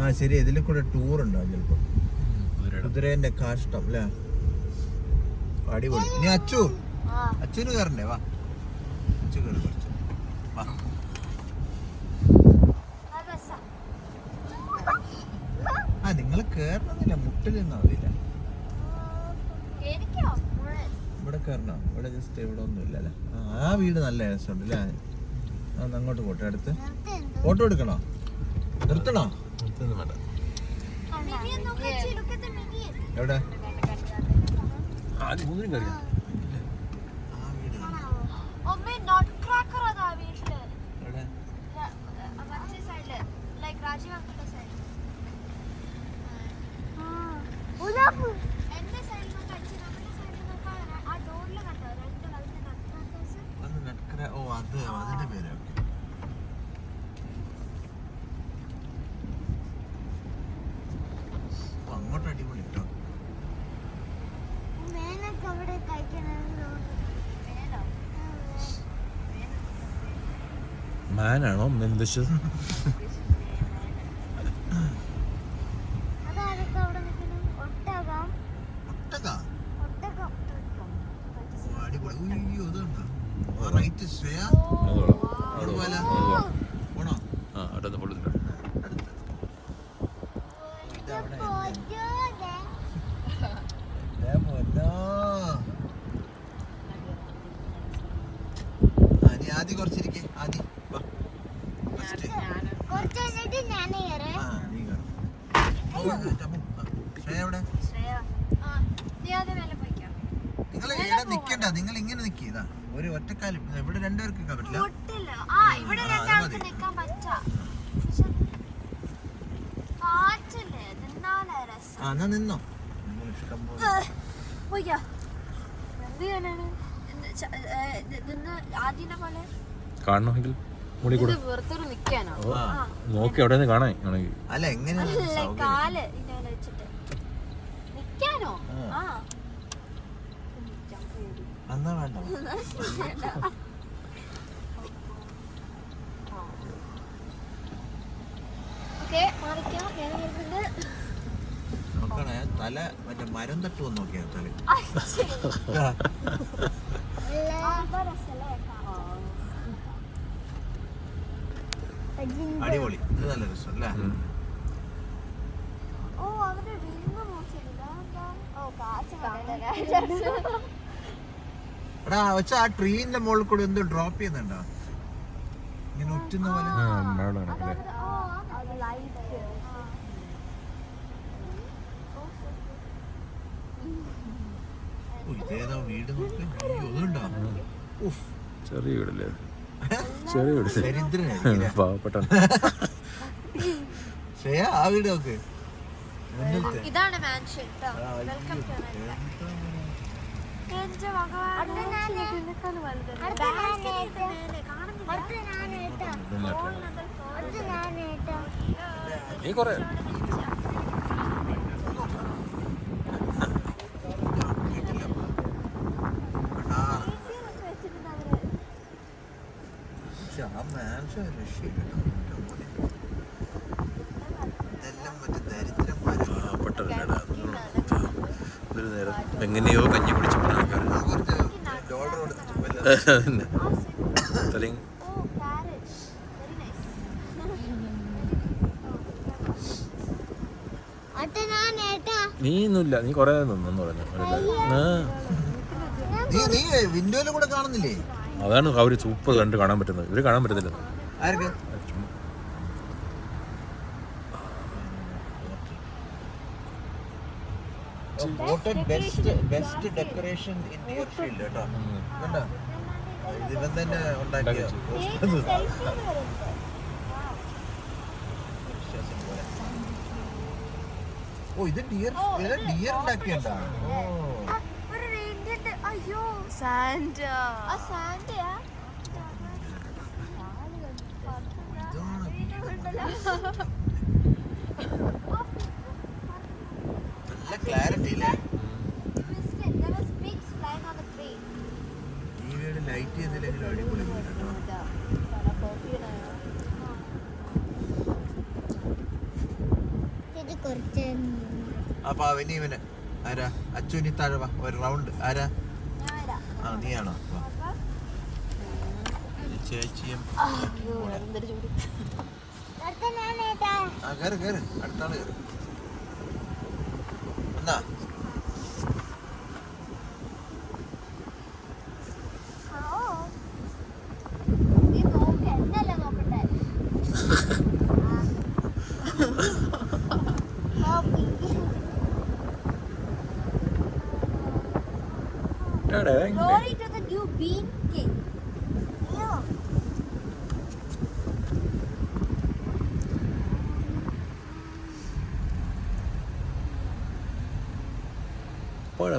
ആ ശരി, ഇതിൽ കൂടെ ടൂർ ഉണ്ടാവും ചിലപ്പോ. കുതിരേന്റെ കാഷ്ടം അല്ലേ, അടിപൊളി. ഇനി അച്ഛന് കയറണ്ടേ? വാ അച്ചു കയറി കുറച്ച്. വാ. ആ നിങ്ങൾ കേറണമെന്നില്ല, മുട്ടിൽ നിന്നാ മതിയില്ല. ഇവിടെ കയറണോ? ഇവിടെ ജസ്റ്റ് ഇവിടെ ഒന്നും ഇല്ലല്ലേ. ആ വീട് നല്ല രസമുണ്ട് അല്ലേ. അങ്ങോട്ട് പോട്ടെ, അടുത്ത് ഫോട്ടോ എടുക്കണോ? നിർത്തണോ? വേണ്ട. എവിടെ? ഓ അത് അതിന്റെ പേര്. അങ്ങോട്ട് അടിപൊളി കേട്ടോ. മാനാണോ ഉദ്ദേശിച്ചത്? ആദ്യം കുറച്ചിരിക്കേ, ആദ്യം നിങ്ങൾ ഇവിടെ നിക്കണ്ട, നിങ്ങൾ ഇങ്ങനെ നിക്കീതാ ഒരു ഒറ്റക്കാലം. ഇവിടെ രണ്ടുപേർക്ക് നിൽക്കാൻ പറ്റില്ല. എന്നാ നിന്നോ, ഇഷ്ടം പോലെ. കാണണമെങ്കിൽ നോക്കി അവിടെ നിന്ന് കാണാൻ അല്ല എങ്ങനെ എന്നാ വേണ്ട. നോക്കണേ, തല മറ്റേ മരം തട്ടുവന്ന് നോക്കിയാ തല. അടിപൊളി, ഇത് നല്ല രസം അല്ലേ. എടാ വെച്ചാ ആ ട്രീന്റെ മുകളിൽ കൂടെ എന്തോ ഡ്രോപ്പ് ചെയ്യുന്നുണ്ടോ ഇങ്ങനെ ഒറ്റുന്ന പോലെ? ഇതേതോ വീട് നോക്ക്. ചെറിയ വീടല്ലേ, ചെറിയ വീട്, പാവപ്പെട്ട. ആ വീട് നോക്ക്. ഇതാണ് മാൻഷൻ. വെൽക്കം ടു നീ കൊറേ എങ്ങനെയോ കഞ്ഞി കുടിച്ചു നീ ഒന്നുമില്ല, നീ കൊറേ നിന്നു പറഞ്ഞു. വിൻഡോയിലും കൂടെ കാണുന്നില്ലേ? അതാണ് അവര് സൂപ്പർ കണ്ട് കാണാൻ പറ്റുന്നത്, ഇവര് കാണാൻ പറ്റത്തില്ല. ബെസ്റ്റ് ഡെക്കറേഷൻ ഇൻ ഡിയർഫീൽഡ് കേട്ടോ. കണ്ടോ, ഇവൻ തന്നെ ഉണ്ടാക്കിയ. ഓ ഇത് ഡിയർ ഉണ്ടാക്കിയതാ. നല്ല ക്ലാരിറ്റി അല്ലേ? ഈ വീട് ലൈറ്റ് ചെയ്തില്ലെങ്കിലും അടിപൊളി വീട് കേട്ടോ. അപ്പൊ അവന് ഇവന് ആരാ അച്ഛനി താഴെ വാ ഒരു റൗണ്ട് ആരാ ആ നീയാണോ വാ. ഈ ചേച്ചിയും ആ കേറ് കേറ് അടുത്താള് കേറ് എന്നാ Glory to the new being king. Yeah.